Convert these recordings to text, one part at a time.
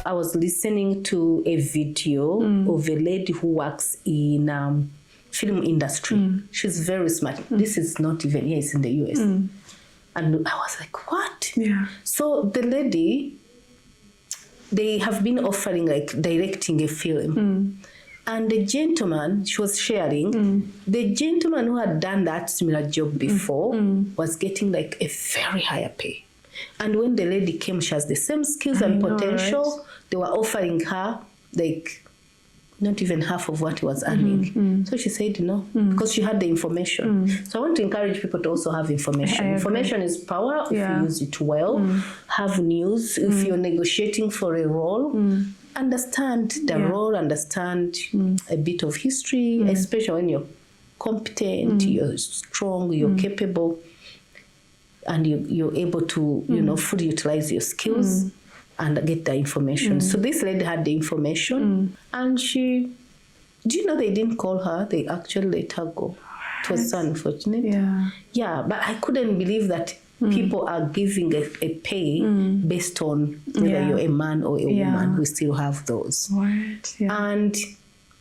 I was listening to a video of a lady who works in film industry. She's very smart. This is not even here, it's in the US. And I was like, what? Yeah. So the lady, they have been offering like directing a film. And the gentleman, she was sharing, the gentleman who had done that similar job before was getting like a very higher pay. And when the lady came, she has the same skills and potential. Right? They were offering her like not even half of what he was earning. So she said no, because she had the information. So I want to encourage people to also have information. Information is power if you use it well. Have news. If you're negotiating for a role, understand the role, understand a bit of history, especially when you're competent, you're strong, you're capable, and you're able to, you know, fully utilize your skills and get the information. So this lady had the information, and she, do you know they didn't call her? They actually let her go. It was so unfortunate. Yeah, but I couldn't believe that people are giving a pay based on whether you're a man or a woman. We still have those. And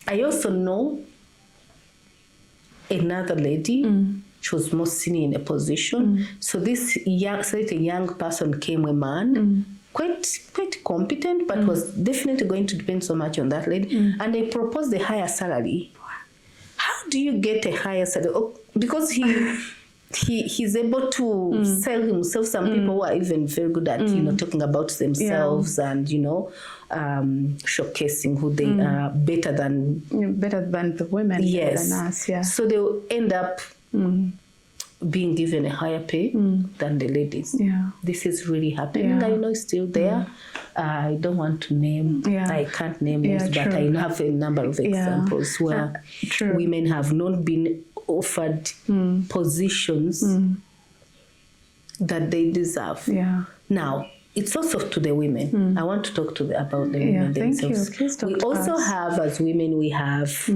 I also know another lady, she was more senior in a position. So this young person came, a man, quite competent, but was definitely going to depend so much on that lady. And they proposed a higher salary. How do you get a higher salary? Oh, because he's able to sell himself. Some people who are even very good at, you know, talking about themselves and, you know, showcasing who they are better than the women. Yes. Than us, So they'll end up being given a higher pay than the ladies. This is really happening. I know it's still there. I don't want to name, I can't name names, but I have a number of examples where women have not been offered positions that they deserve. Now, it's also to the women. I want to talk about the women themselves. We also have, as women, we have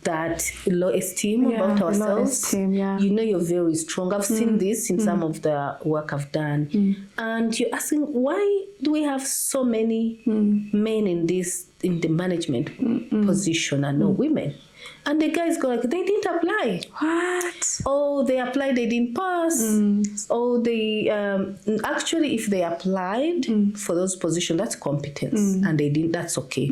that low esteem about ourselves. You know, you're very strong. I've seen this in some of the work I've done. And you're asking, why do we have so many men in the management position and no women? And the guys go like, they didn't apply. What? Oh, they applied, they didn't pass. Oh, they actually, if they applied for those positions, that's competence, and they didn't. That's okay.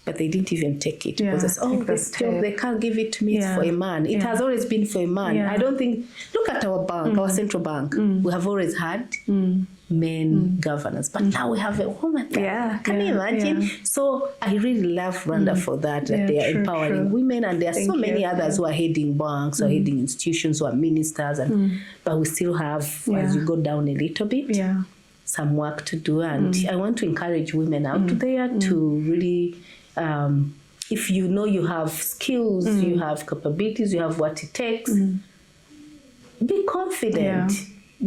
But they didn't even take it because it's, this job, they can't give it to me. It's for a man. It has always been for a man. I don't think, look at our bank, our central bank. We have always had men governors, but now we have a woman. Can you imagine? So I really love Rwanda for that they are empowering women, and there are so many others who are heading banks, or heading institutions, who are ministers, and but we still have, as you go down a little bit, some work to do. And I want to encourage women out there to really, if you know you have skills, you have capabilities, you have what it takes, be confident.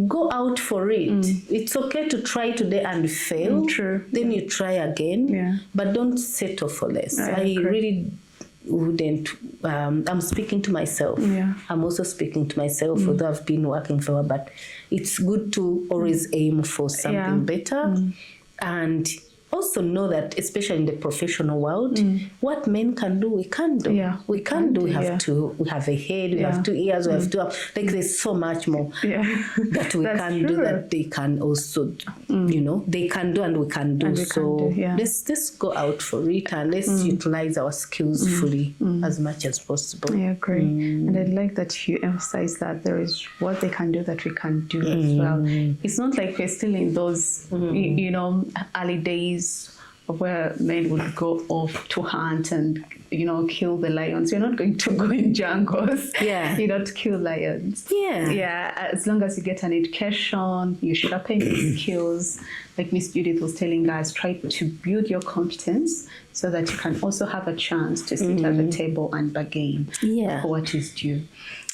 Go out for it. It's okay to try today and fail. Then you try again, but don't settle for less. I really wouldn't. I'm speaking to myself. I'm also speaking to myself, although I've been working for, but it's good to always aim for something better. And also know that, especially in the professional world, what men can do, we can do. We can do. We have a head, we have 2 ears, we have 2 arms. Like, there's so much more that we can do, that they can also, you know, they can do and we can do. So let's go out for it, and let's utilize our skills fully as much as possible. I agree. And I'd like that you emphasize that there is what they can do that we can do as well. It's not like we're still in those, you know, early days where men would go off to hunt and, you know, kill the lions. You're not going to go in jungles, you know, to kill lions. As long as you get an education, you sharpen your skills. Like Miss Judith was telling us, try to build your competence so that you can also have a chance to sit at the table and bargain for what is due.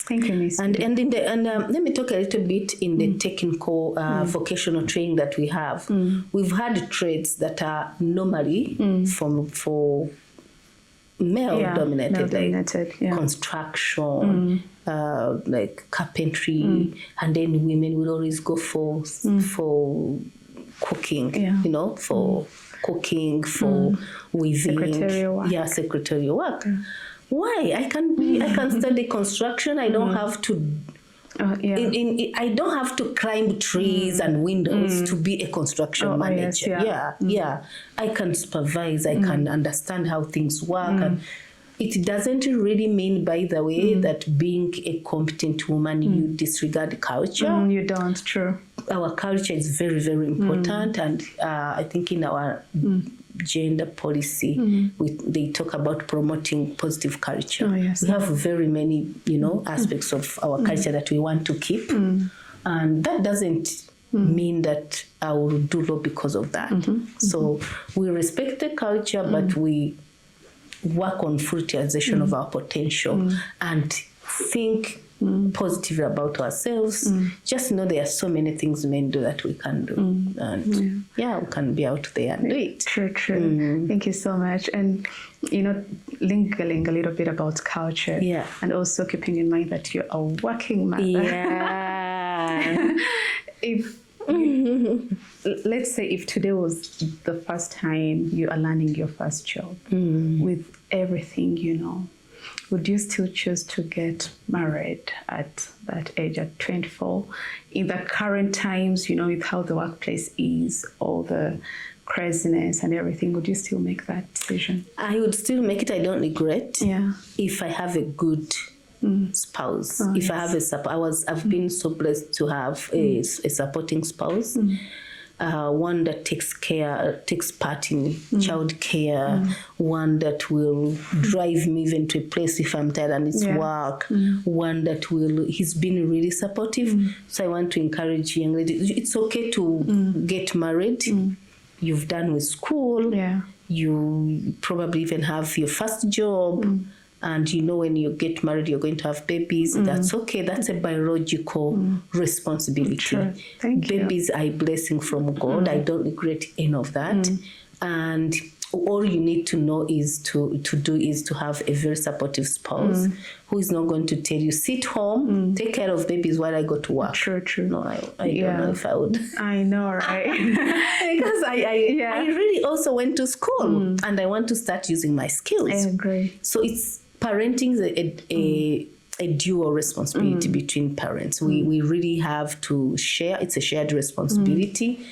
Thank you, Miss. And let me talk a little bit in the technical vocational training that we have. We've had trades that are normally for male-dominated, like construction, like carpentry, and then women will always go for cooking, you know, for cooking, for weaving. Secretarial work. Yeah, secretarial work. Why? I can study construction. I don't have to I don't have to climb trees and windows to be a construction manager. Yes, I can supervise. I can understand how things work. And it doesn't really mean, by the way, that being a competent woman, you disregard culture. You don't, true. Our culture is very, very important. And I think in our gender policy, they talk about promoting positive culture. Oh, yes. We have very many, you know, aspects of our culture that we want to keep. And that doesn't mean that I will do law because of that. So we respect the culture, but we work on full realization of our potential and think positively about ourselves. Just know there are so many things men do that we can do. And we can be out there and do it. True. Thank you so much. And, you know, lingering a little bit about culture. Yeah. And also keeping in mind that you're a working mother. Yeah. Let's say if today was the first time you are learning your first job, with everything you know, would you still choose to get married at that age, at 24? In the current times, you know, with how the workplace is, all the craziness and everything, would you still make that decision? I would still make it. I don't regret. Yeah. If I have a good spouse. If I have I've been so blessed to have a supporting spouse. One that takes part in child care, one that will drive me even to a place if I'm tired and it's work, one that he's been really supportive. So I want to encourage young ladies, it's okay to get married. You've done with school, you probably even have your first job, and you know when you get married you're going to have babies. That's okay. That's a biological responsibility. Sure. Babies are a blessing from God. I don't regret any of that. And all you need to know is to have a very supportive spouse who is not going to tell you, sit home, take care of babies while I go to work. True. No, I don't know if I would. I know, right? Because I really also went to school and I want to start using my skills. I agree. So parenting is a dual responsibility between parents. We really have to share. It's a shared responsibility.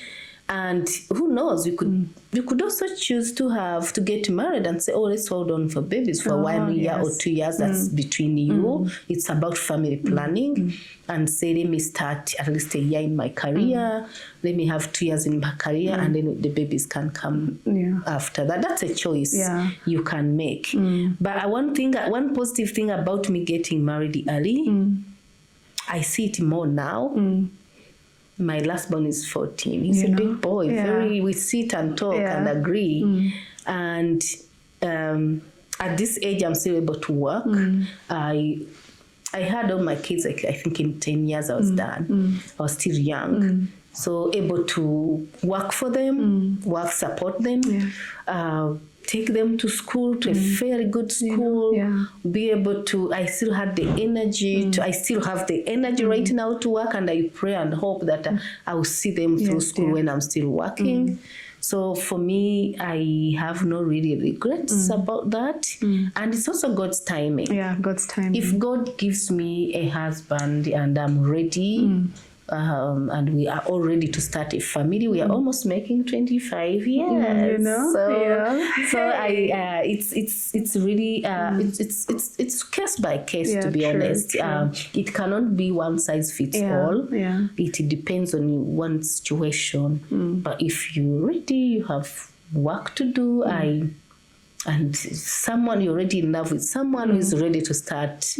And who knows, you could also choose to get married and say, let's hold on for babies for 1 year or 2 years. That's between you. It's about family planning. And say, let me start at least a year in my career. Let me have 2 years in my career, and then the babies can come after that. That's a choice you can make. But one positive thing about me getting married early, I see it more now. My last born is 14. He's a big boy. We sit and talk and agree. And at this age, I'm still able to work. I had all my kids, I think in 10 years I was done. I was still young. So able to work for them, support them, take them to school, to a very good school, be able to, I still had the energy, I still have the energy right now to work, and I pray and hope that I will see them through school when I'm still working. So for me, I have no really regrets about that. And it's also God's timing. Yeah, God's timing. If God gives me a husband and I'm ready, and we are all ready to start a family. We are almost making 25 years. You know? It's really it's case by case, to be honest. It cannot be one size fits all. It depends on one situation. But if you're ready, you have work to do. And someone you're already in love with, someone who is ready to start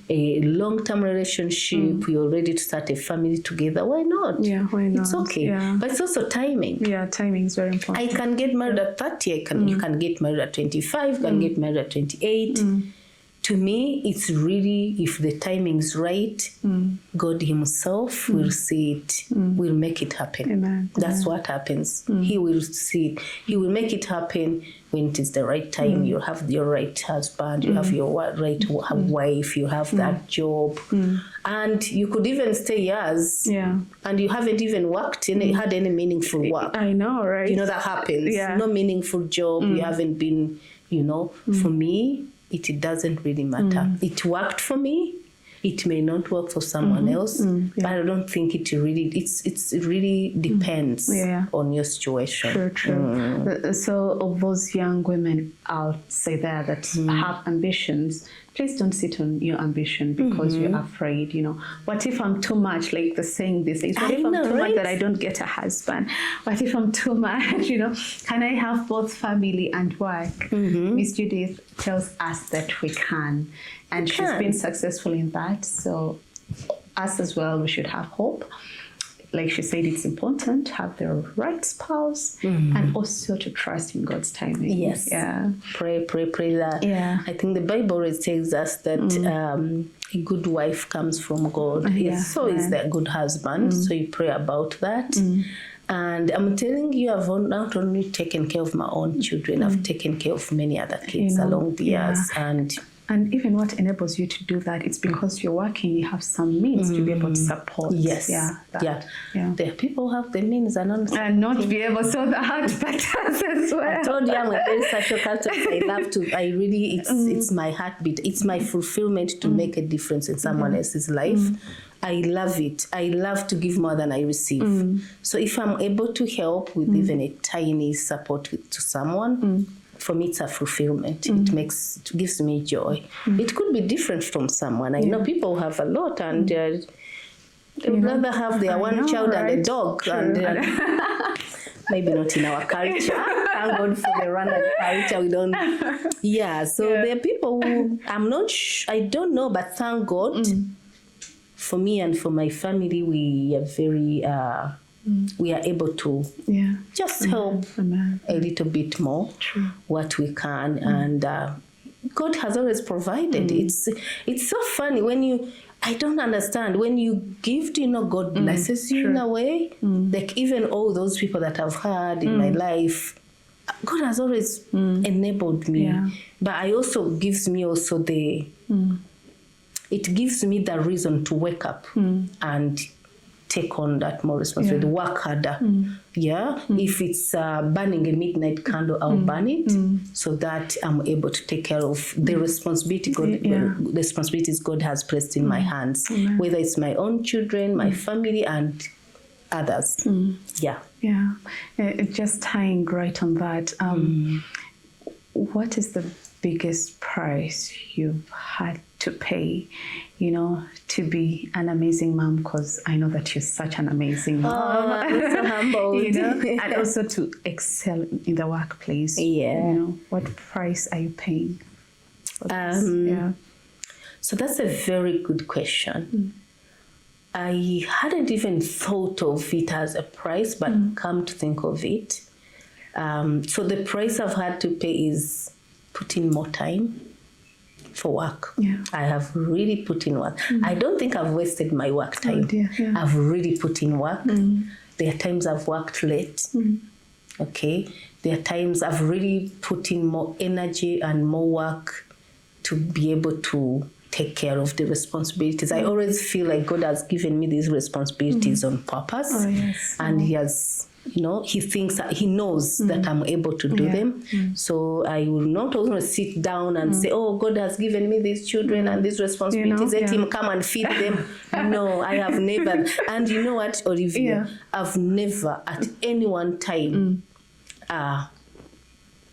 a long-term relationship, you're ready to start a family together, why not? Yeah, why not? It's okay. But it's also timing. Yeah, timing is very important. I can get married at 30, you can get married at 25, you can get married at 28. to me, it's really, if the timing is right, God himself will see it, will make it happen. Amen. That's what happens. He will see it. He will make it happen when it is the right time. You have your right husband, you have your right wife, you have that job. And you could even stay years and you haven't even worked had any meaningful work. I know, right? You know, that happens. Yeah. No meaningful job. You haven't been, you know, for me, it doesn't really matter. It worked for me. It may not work for someone else, but I don't think it really depends on your situation. True. So of those young women out there that have ambitions, please don't sit on your ambition because you're afraid, you know. What if I'm too much, like the saying this is, what if I'm too much that I don't get a husband? What if I'm too much, you know? Can I have both family and work? Miss Judith tells us that we can. And she's been successful in that. So us as well, we should have hope. Like she said, it's important to have the right spouse and also to trust in God's timing. Yes. Yeah. Pray that. Yeah. I think the Bible always tells us that a good wife comes from God. So is that good husband. So you pray about that. And I'm telling you, I've not only taken care of my own children, I've taken care of many other kids along the years. And even what enables you to do that, it's because you're working, you have some means to be able to support. Yes. There are people who have the means and not be able, so the heart betters as well. I told you I'm a very social culture. It's my heartbeat. It's my fulfillment to make a difference in someone else's life. I love it. I love to give more than I receive. So if I'm able to help with even a tiny support to someone, for me, it's a fulfillment. It gives me joy. It could be different from someone. I know people have a lot and they would rather have their one child and a dog. And maybe not in our culture. Thank God for the Rwanda culture. We don't. So there are people who I don't know, but thank God for me and for my family, we are very. We are able to just help a little bit more what we can, and God has always provided. It's so funny when I don't understand when you give, you know, God blesses you in a way. Like even all those people that I've had in my life, God has always enabled me. But I also gives me it gives me the reason to wake up and take on that more responsibility, work harder. If it's burning a midnight candle, I'll burn it so that I'm able to take care of the responsibilities God has placed in my hands, whether it's my own children, my family, and others. Just tying right on that, what is the biggest price you've had to pay, you know, to be an amazing mom? Because I know that you're such an amazing mom. I'm so humbled. You know, and also to excel in the workplace. You know, what price are you paying for this? So that's a very good question. I hadn't even thought of it as a price, but come to think of it. So the price I've had to pay is put in more time for work. I have really put in work. I don't think I've wasted my work time. I've really put in work. There are times I've worked late. There are times I've really put in more energy and more work to be able to take care of the responsibilities. I always feel like God has given me these responsibilities on purpose. And He has, you know, He knows that I'm able to do them. So I will not always sit down and say, oh, God has given me these children and these responsibilities. Let Him come and feed them. No, I have never. And you know what, Olivia? I've never at any one time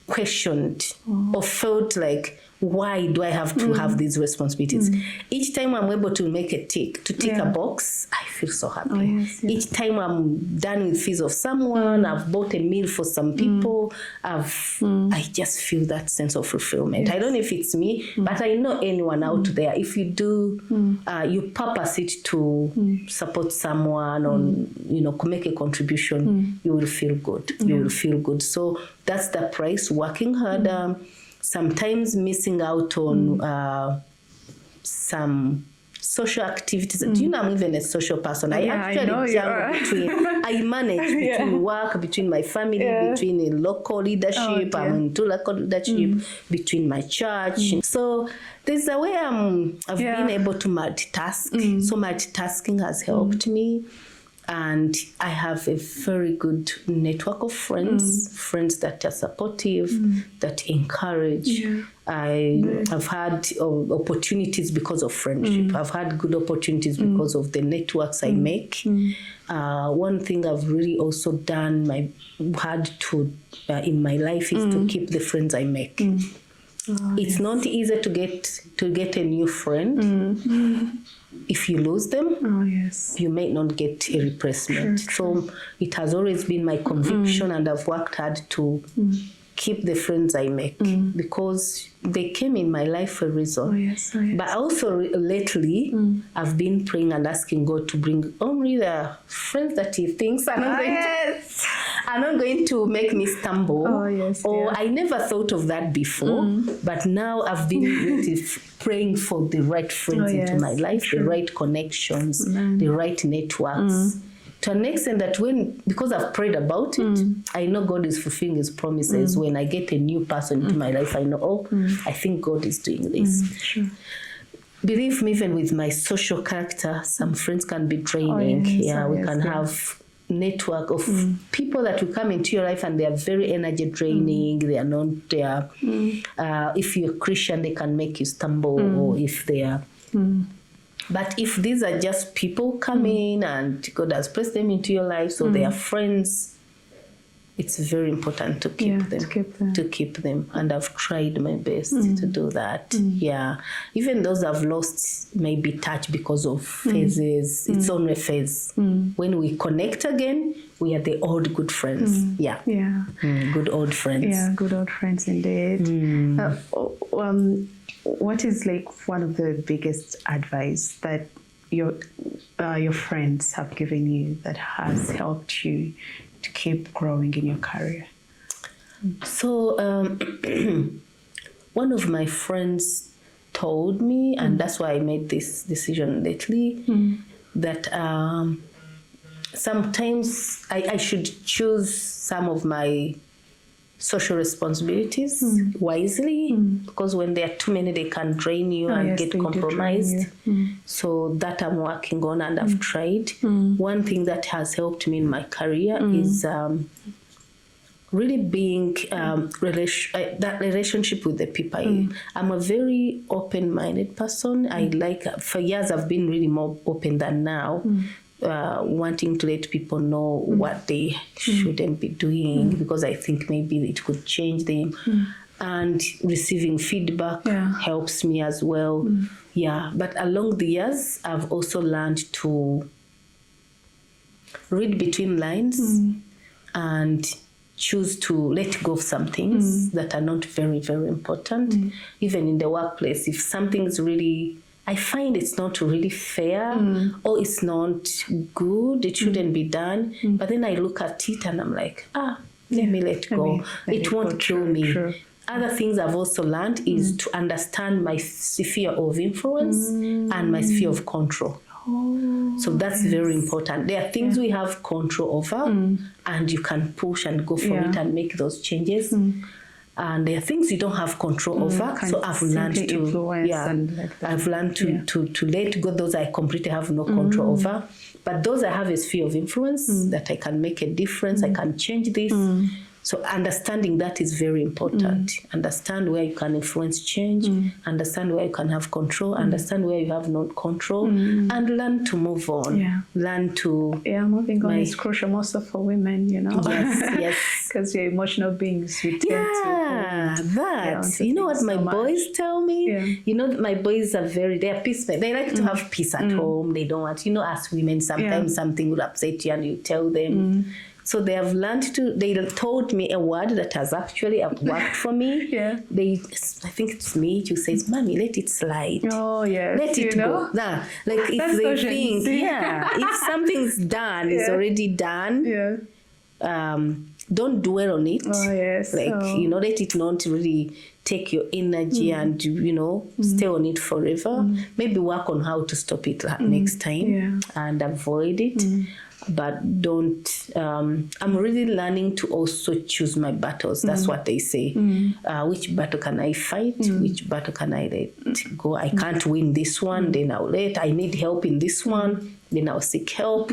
questioned or felt like, why do I have to have these responsibilities? Each time I'm able to make a tick a box, I feel so happy. Each time I'm done with fees of someone, I've bought a meal for some people, I just feel that sense of fulfillment. I don't know if it's me, but I know anyone out there, if you do, you purpose it to support someone or, you know, make a contribution, you will feel good. You will feel good. So that's the price, working hard. sometimes missing out on some social activities. Do you know I'm even a social person? I actually I manage between work, between my family, between a local leadership, I'm into local leadership, between my church. So there's a way I've been able to multitask. So multitasking has helped me. And I have a very good network of friends that are supportive, that encourage. I've had opportunities because of friendship. I've had good opportunities because of the networks I make. One thing I've really also done, in my life is to keep the friends I make. It's not easy to get a new friend. If you lose them, you may not get a replacement. So it has always been my conviction, and I've worked hard to keep the friends I make because they came in my life for a reason. But also lately, I've been praying and asking God to bring only the friends that He thinks are not going to make me stumble. I never thought of that before, but now I've been really praying for the right friends into my life, the right connections, the right networks. To an extent that because I've prayed about it, I know God is fulfilling His promises. When I get a new person into my life, I know, I think God is doing this. Believe me, even with my social character, some friends can be draining. We can have network of people that will come into your life and they are very energy draining. They are not there. If you're Christian, they can make you stumble, or if they are... But if these are just people coming and God has placed them into your life, so they are friends, it's very important to keep them. And I've tried my best to do that. Even those I've lost maybe touch because of phases. It's only a phase. When we connect again, we are the old good friends. Good old friends. Good old friends indeed. What is one of the biggest advice that your friends have given you that has helped you to keep growing in your career? So one of my friends told me, and that's why I made this decision lately, that sometimes I should choose some of my social responsibilities wisely, because when there are too many, they can drain you and get compromised. So that I'm working on, and I've tried. One thing that has helped me in my career is really being that relationship with the people. I'm a very open-minded person. For years I've been really more open than now. Wanting to let people know what they shouldn't be doing, because I think maybe it could change them. And receiving feedback helps me as well. But along the years, I've also learned to read between lines and choose to let go of some things that are not very, very important. Even in the workplace, if something's really... I find it's not really fair, or it's not good, it shouldn't be done. But then I look at it and I'm like, let me let go. It won't kill me. Other things I've also learned is to understand my sphere of influence and my sphere of control. So that's very important. There are things we have control over, and you can push and go for it and make those changes. And there are things you don't have control over. So I've learned to let go. Those I completely have no control over. But those I have a sphere of influence that I can make a difference. I can change this. So understanding that is very important. Understand where you can influence change. Understand where you can have control. Understand where you have no control. And learn to move on. Learn to... moving on is crucial, most of for women, Yes. Because we're emotional beings. We tend to... you know what my boys tell me? You know, my boys are they are peacemakers. They like to have peace at home. They don't want... as women, sometimes something will upset you and you tell them... So they have learned they told me a word that has actually worked for me. I think it's me who says, "Mommy, let it slide." Let it go. If they think, if something's done, it's already done. Don't dwell on it. Let it not really take your energy and, you know, stay on it forever. Maybe work on how to stop it next time and avoid it. But don't, I'm really learning to also choose my battles. That's what they say. Which battle can I fight? Which battle can I let go? I can't win this one, then I'll I need help in this one, then I'll seek help.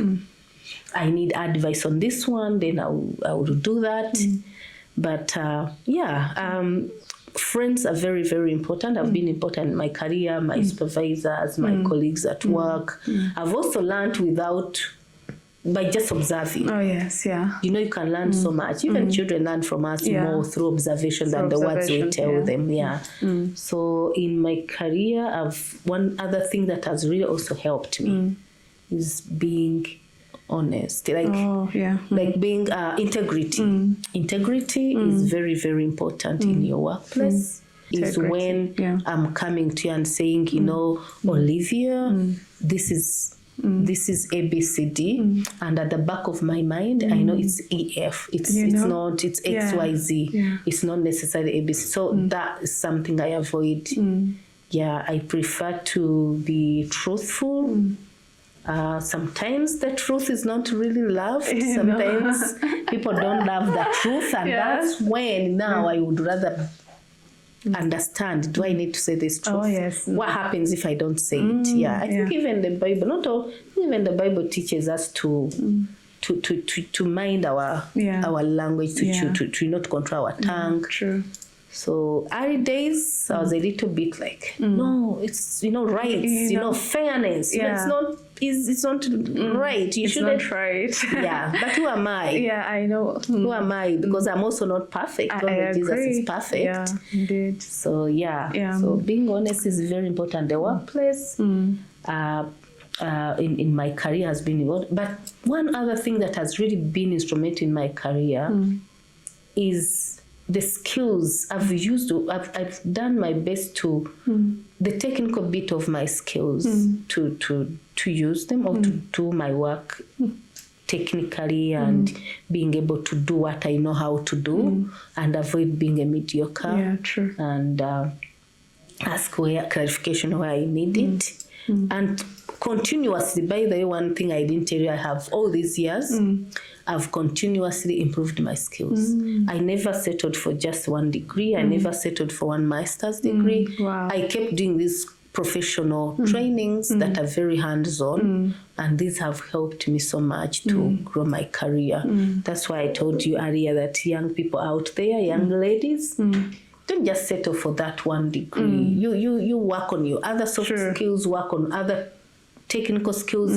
I need advice on this one, then I will do that. But friends are very, very important. Have been important in my career, my supervisors, my colleagues at work. I've also learned by just observing. Oh, yes, yeah. You know, you can learn so much. Even children learn from us more through observation than the words we tell them. So in my career, one other thing that has really also helped me is being honest. Like being integrity. Integrity is very, very important in your workplace. Is when I'm coming to you and saying, you know, Olivia, this is ABCD, and at the back of my mind, I know it's EF. It's XYZ. It's not necessarily ABC. So that is something I avoid. I prefer to be truthful. Sometimes the truth is not really loved. Sometimes people don't love the truth, and that's when now I would rather understand, do I need to say this truth? Oh, yes. What happens if I don't say it? I think even the Bible, not all, even the Bible teaches us to mind our language, to not control our tongue. True. So early days, I was a little bit like, no, it's, you know, rights, you know, fairness. It's not right. You shouldn't. Not right. But who am I? I know. Who am I? Because I'm also not perfect. Only Jesus is perfect. Yeah, indeed. So so being honest is very important. The workplace, in my career has been involved. But one other thing that has really been instrumental in my career is the skills I've used. I've done my best to the technical bit of my skills to use them or to do my work technically and being able to do what I know how to do and avoid being a mediocre. Yeah, true. And ask clarification where I need it. And continuously, by the way, one thing I didn't tell you, I have all these years, I've continuously improved my skills. I never settled for just one degree. I never settled for one master's degree. Wow. I kept doing these professional trainings that are very hands-on, and these have helped me so much to grow my career. That's why I told you earlier that young people out there, young ladies, don't just settle for that one degree. You work on your other soft skills, work on other technical skills,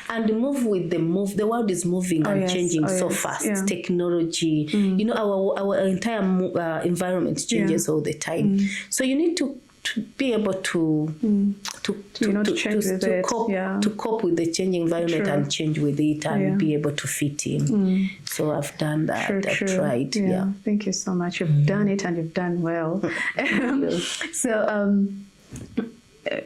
and move with the move. The world is moving and changing so fast. Technology, you know, our entire environment changes all the time. So you need to be able to cope with the changing environment and change with it and be able to fit in. So I've done that. I've tried. Thank you so much. You've done it and you've done well. So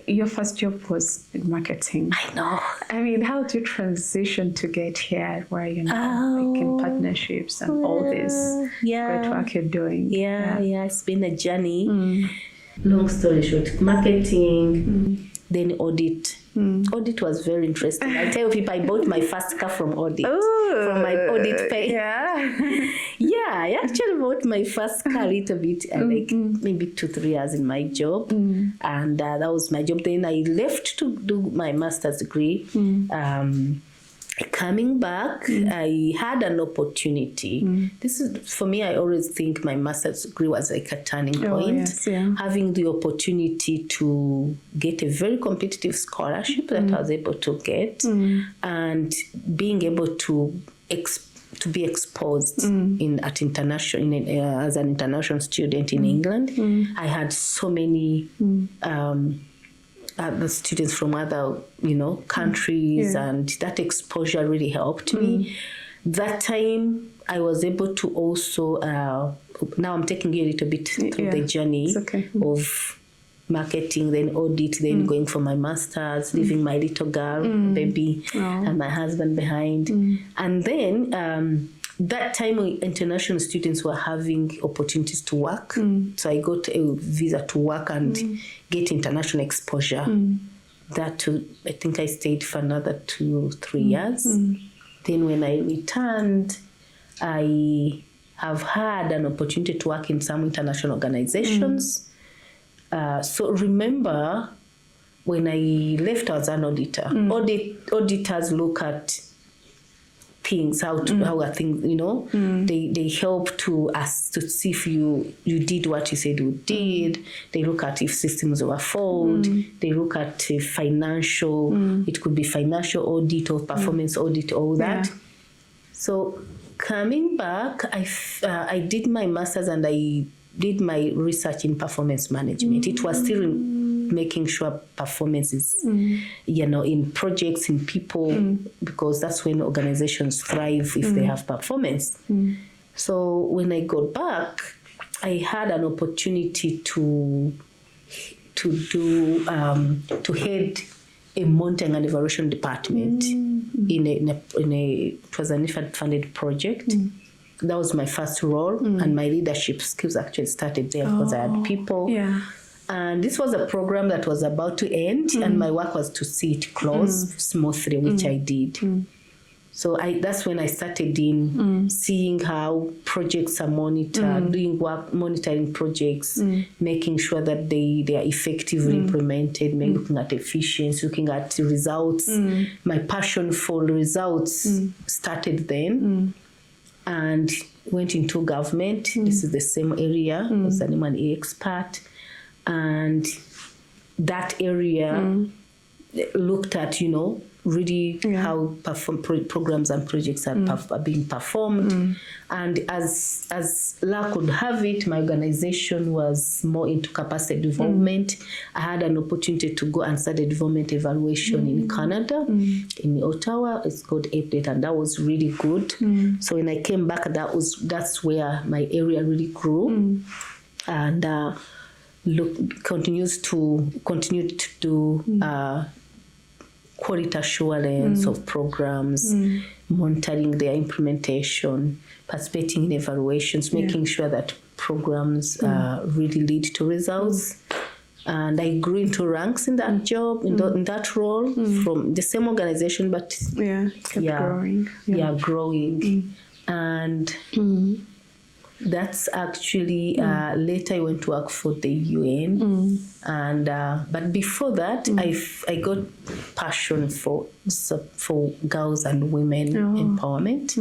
your first job was in marketing. I know. I mean, how did you transition to get here where you're now making partnerships and all this great work you're doing? It's been a journey. Long story short, marketing, then audit. Audit was very interesting. I tell people I bought my first car from audit. From my audit pay. I actually bought my first car a little bit, like maybe 2-3 years in my job. And that was my job. Then I left to do my master's degree. Coming back, I had an opportunity. This is, for me, I always think my master's degree was like a turning point. Having the opportunity to get a very competitive scholarship that I was able to get, and being able to be exposed as an international student in England. I had so many the students from other, countries, and that exposure really helped me. That time, I was able to also, now I'm taking you a little bit through the journey of marketing, then audit, then going for my master's, leaving my little girl, baby, and my husband behind. And then that time international students were having opportunities to work. So I got a visa to work and get international exposure. That too, I think I stayed for another 2 or 3 years. Then when I returned, I have had an opportunity to work in some international organizations. So remember, when I left as an auditor, auditors look at things, how are things, they help to us to see if you did what you said you did. They look at if systems were fault. They look at financial, it could be financial audit or performance audit, all that. So coming back, I did my master's and I did my research in performance management. It was still making sure performance is, in projects, in people, because that's when organizations thrive if they have performance. So when I got back, I had an opportunity to head a monitoring and evaluation department it was an IFAD-funded project. That was my first role, and my leadership skills actually started there because I had people. And this was a program that was about to end, and my work was to see it close smoothly, which I did. So that's when I started in seeing how projects are monitored, doing work, monitoring projects, making sure that they are effectively implemented, looking at efficiency, looking at results. My passion for results started then. And went into government. This is the same area. I was an M&A expert. And that area looked at, really how programs and projects are being performed. And as luck would have it, my organization was more into capacity development. I had an opportunity to go and study development evaluation in Canada, in Ottawa. It's called APDATE, and that was really good. So when I came back, that's where my area really grew. And continued to do quality assurance of programs, monitoring their implementation, participating in evaluations, making sure that programs really lead to results. And I grew into ranks in that job, in that role, from the same organization, but growing. Growing. And that's actually later I went to work for the UN, and but before that I got passion for girls and women empowerment.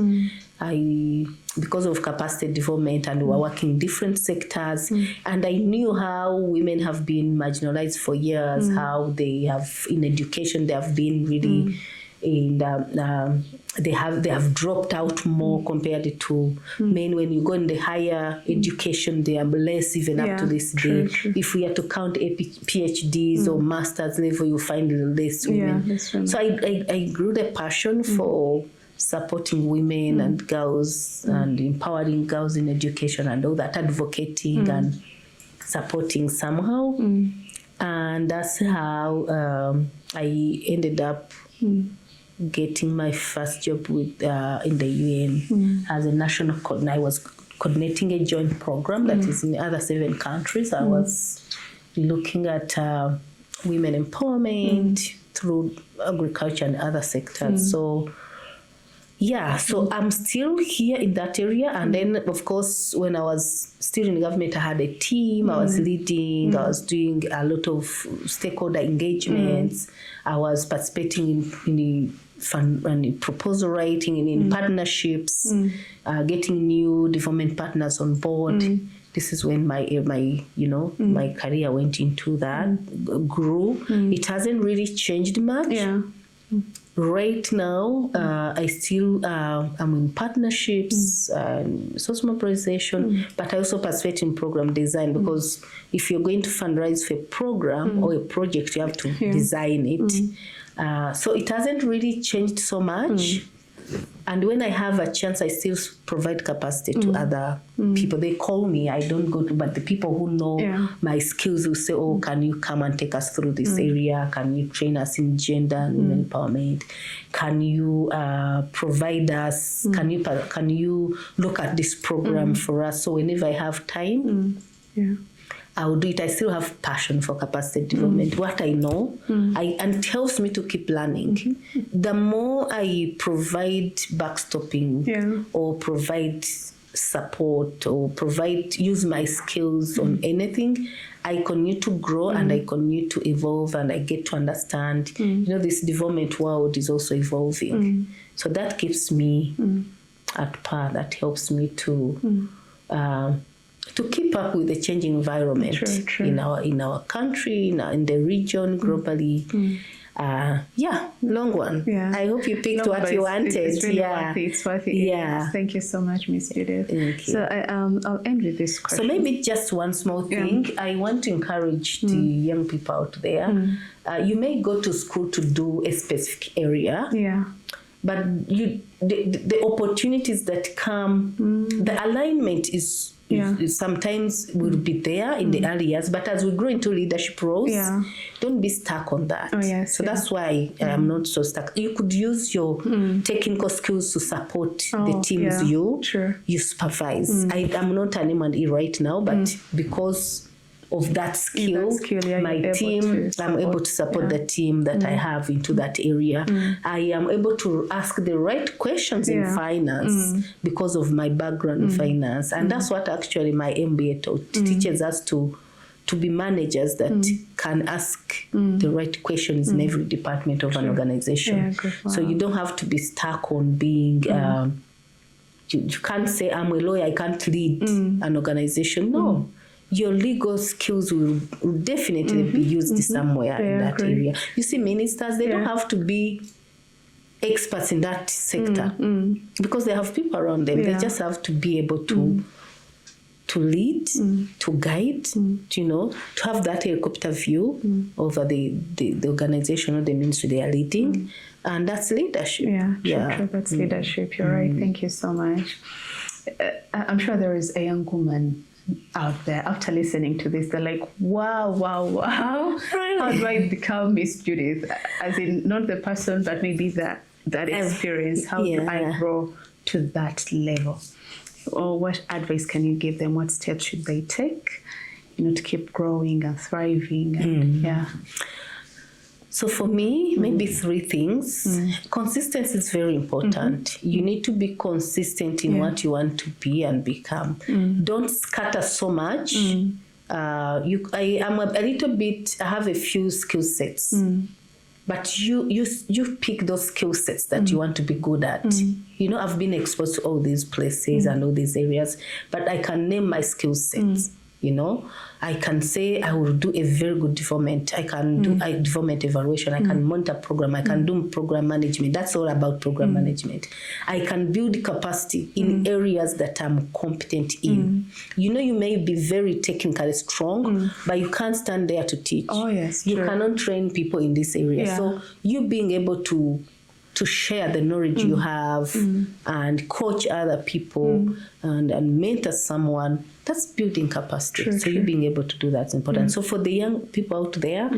Because of capacity development, and we were working in different sectors, and I knew how women have been marginalized for years, how they have in education they have been really they have dropped out more compared to men. When you go in the higher education, they are less even up to this day. If we are to count PhDs or master's level, you find less women. So I grew the passion for supporting women and girls and empowering girls in education and all that, advocating and supporting somehow. And that's how I ended up getting my first job with in the UN as a national coordinator. I was coordinating a joint program that is in the other 7 countries. I was looking at women empowerment through agriculture and other sectors. So I'm still here in that area. And then, of course, when I was still in government, I had a team. I was leading. I was doing a lot of stakeholder engagements. I was participating in proposal writing and in partnerships, getting new development partners on board. This is when my career went into that, grew. It hasn't really changed much. Right now, I still am in partnerships and social mobilization, but I also participate in program design, because if you're going to fundraise for a program or a project, you have to design it. So it hasn't really changed so much, And when I have a chance, I still provide capacity to other people. They call me, I don't go to, but the people who know my skills will say, oh, can you come and take us through this area? Can you train us in gender and women empowerment? Can you provide us, can you look at this program for us? So whenever I have time, I'll do it. I still have passion for capacity development. What I know, and it helps me to keep learning. The more I provide backstopping or provide support or use my skills on anything, I continue to grow and I continue to evolve, and I get to understand, this development world is also evolving. So that keeps me at par. That helps me to keep up with the changing environment in our country, in the region, globally. Long one. I hope you picked what you wanted. It's really worth it. It's worth it. Thank you so much, Miss Judith. Thank you. So I'll end with this question. So maybe just one small thing. I want to encourage the young people out there. You may go to school to do a specific area. But the opportunities that come, the alignment is sometimes will be there in the early years, but as we grow into leadership roles, don't be stuck on that. So that's why I'm not so stuck. You could use your technical skills to support the teams you supervise. I'm not an M&E right now, but because of that skill, my team, I'm able to support the team that I have into that area. I am able to ask the right questions in finance because of my background in finance. And that's what actually my MBA teaches us to be managers that can ask the right questions in every department of an organization. So you don't have to be stuck on being... you can't say, I'm a lawyer, I can't lead an organization. No. Your legal skills will definitely be used somewhere in that area. You see, ministers, they don't have to be experts in that sector because they have people around them. They just have to be able to lead, to guide, to have that helicopter view over the organization or the ministry they are leading. And that's leadership. True. That's leadership. You're right. Thank you so much. I'm sure there is a young woman out there after listening to this, they're like, wow, how do I become Miss Judith? As in, not the person, but maybe that experience. How do I grow to that level? Or what advice can you give them? What steps should they take, to keep growing and thriving? And, So for me, maybe three things. Consistency is very important. You need to be consistent in what you want to be and become. Don't scatter so much. I have a few skill sets. But you pick those skill sets that you want to be good at. I've been exposed to all these places and all these areas, but I can name my skill sets. I can say I will do a very good development. I can do a development evaluation. I can monitor program. I can do program management. That's all about program management. I can build capacity in areas that I'm competent in. You may be very technically strong, but you can't stand there to teach. You cannot train people in this area. So you being able to share the knowledge you have and coach other people and mentor someone, that's building capacity. You being able to do that's important. So for the young people out there,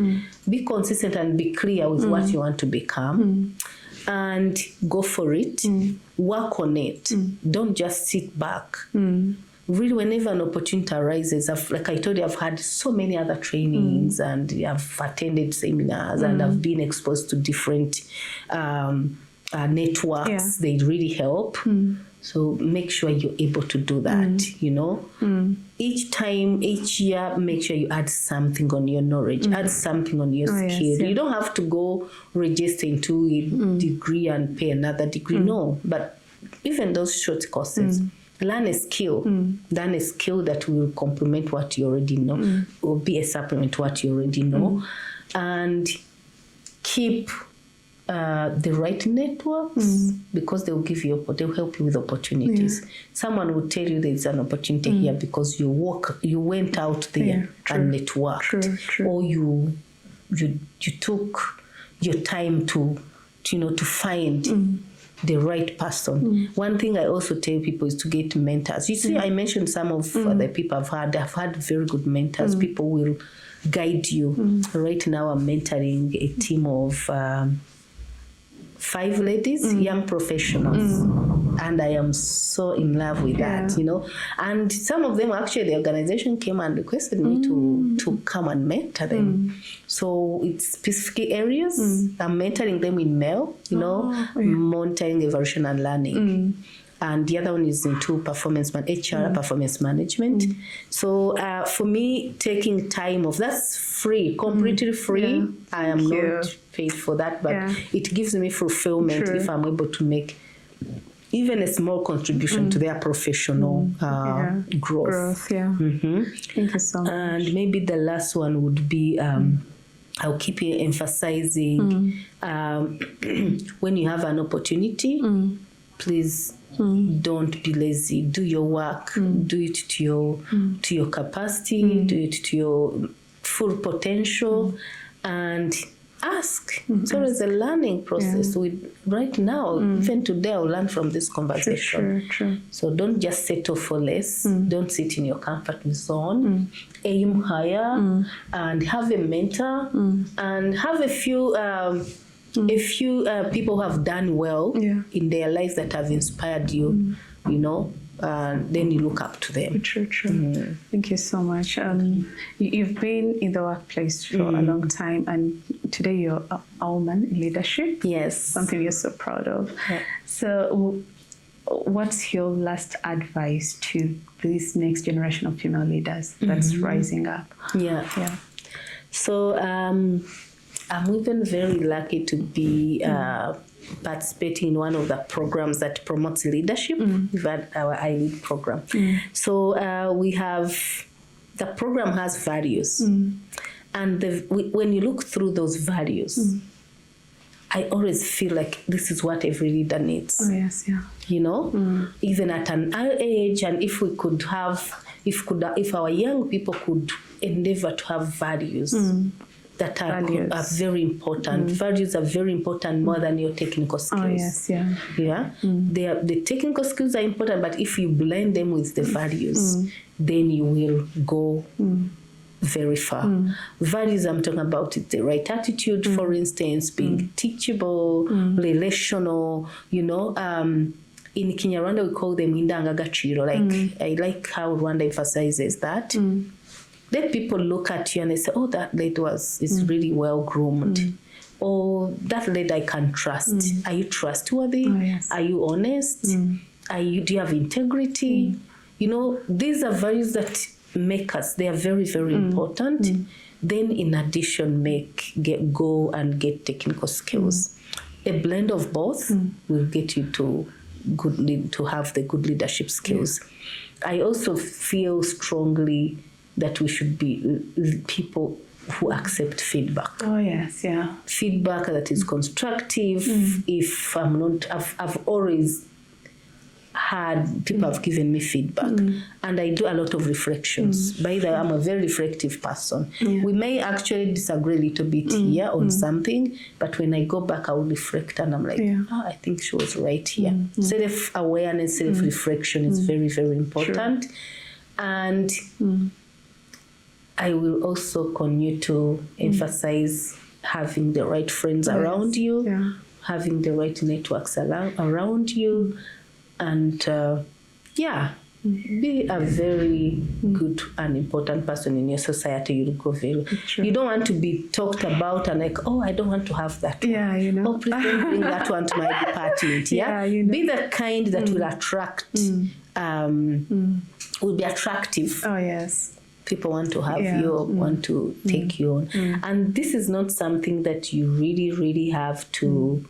be consistent and be clear with what you want to become and go for it. Work on it. Don't just sit back. Really, whenever an opportunity arises, like I told you, I've had so many other trainings and I've attended seminars and I've been exposed to different networks. They really help. So make sure you're able to do that, Each year, make sure you add something on your knowledge, add something on your skill. You don't have to go register into a degree and pay another degree. No, but even those short courses, learn a skill. Learn a skill that will complement what you already know or be a supplement to what you already know. And keep the right networks because they'll help you with opportunities. Someone will tell you there's an opportunity here because you went out there and networked, or you took your time to find the right person. One thing I also tell people is to get mentors. You see, I mentioned some of the people I've had very good mentors. People will guide you. Right now I'm mentoring a team of 5 ladies, young professionals. And I am so in love with that, you know. And some of them, actually, the organization came and requested me to come and mentor them. So it's specific areas. I'm mentoring them in mail, you know, monitoring, evaluation, and learning. And the other one is into performance HR performance management. So for me, taking time off, that's free, completely free. I am not paid for that, but it gives me fulfillment if I'm able to make even a small contribution to their professional growth. Thank you so much. And maybe the last one would be, I'll keep emphasizing, when you have an opportunity, please don't be lazy. Do your work. Do it to your capacity. Do it to your full potential, and ask. It's always a learning process. Right now, even today, I'll learn from this conversation. True. So don't just settle for less. Don't sit in your comfort zone. Aim higher, and have a mentor, and have a few people who have done well in their lives that have inspired you, you know. Then you look up to them. True. Thank you so much. You've been in the workplace for a long time, and today you're a woman in leadership. Yes. Something you're so proud of. Yeah. So what's your last advice to this next generation of female leaders that's rising up? Yeah. So I'm even very lucky to be participating in one of the programs that promotes leadership. We've had our iLead program. So we have, the program has values. And when you look through those values, I always feel like this is what every leader needs. Oh, yes, yeah. You know, even at an early age, and if we could have, if our young people could endeavor to have values, that are very important. Values are very important more than your technical skills. Oh, yes, yeah. The technical skills are important, but if you blend them with the values, then you will go very far. Values I'm talking about is the right attitude, for instance, being teachable, relational, you know. In Kinyarwanda, we call them indangagaciro. Like, I like how Rwanda emphasizes that. Let people look at you and they say, oh, that lady is really well groomed. Or that lady I can trust. Are you trustworthy? Oh, yes. Are you honest? Do you have integrity? You know, these are values that make us, they are very, very important. Then in addition, go and get technical skills. A blend of both will get you to have the good leadership skills. I also feel strongly that we should be people who accept feedback. Oh, yes, yeah. Feedback that is constructive. If I'm not, I've always had people have given me feedback, and I do a lot of reflections. By the way, I'm a very reflective person. We may actually disagree a little bit here on something, but when I go back, I will reflect, and I'm like, I think she was right here. Self-awareness, self-reflection is very, very important. Sure. And I will also continue to emphasize having the right friends around you, having the right networks around you, and be a very good and important person in your society. You'll go very. You don't want to be talked about and like, oh, I don't want to have that one. Yeah, you know. Oh, please don't bring that one to my department. Yeah, you know. Be the kind that will attract, will be attractive. Oh, yes. People want to have you, want to take you on. And this is not something that you really, really have to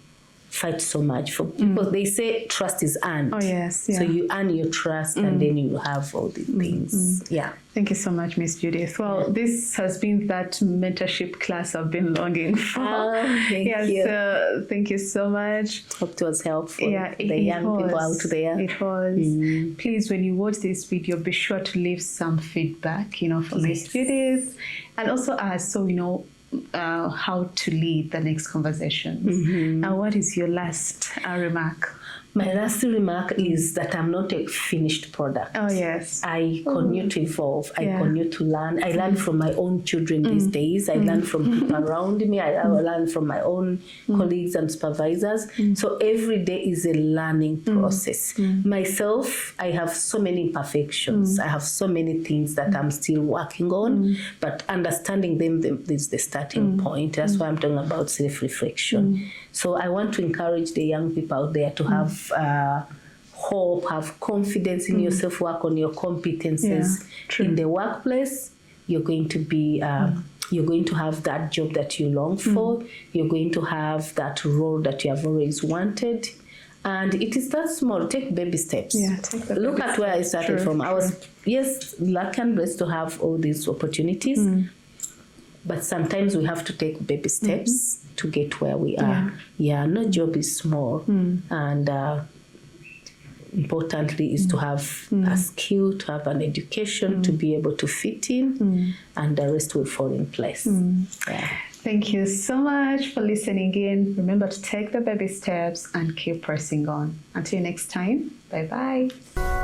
fight so much for. People, they say trust is earned. Oh, yes. Yeah. So you earn your trust and then you have all these things. Yeah. Thank you so much, Miss Judith. Well, this has been that mentorship class I've been longing for. Thank you. So thank you so much. Hope it was helpful. Yeah, the young people out there. It was. Please, when you watch this video, be sure to leave some feedback, for Miss Judith, and also us, so how to lead the next conversations. And what is your last remark? My last remark is that I'm not a finished product. Oh, yes. I continue to evolve. I continue to learn. I learn from my own children these days. I learn from people around me. I learn from my own colleagues and supervisors. So every day is a learning process. Myself, I have so many imperfections. I have so many things that I'm still working on, but understanding them is the starting point. That's why I'm talking about self-reflection. So I want to encourage the young people out there to have hope, have confidence in yourself, work on your competences in the workplace. You're going to be, you're going to have that job that you long for. You're going to have that role that you have always wanted. And it is that small. Take baby steps. Look at where I started from. I was, lucky and blessed to have all these opportunities. But sometimes we have to take baby steps to get where we are. No job is small. And importantly is to have a skill, to have an education, to be able to fit in, and the rest will fall in place. Thank you so much for listening in. Remember to take the baby steps and keep pressing on. Until next time, bye-bye.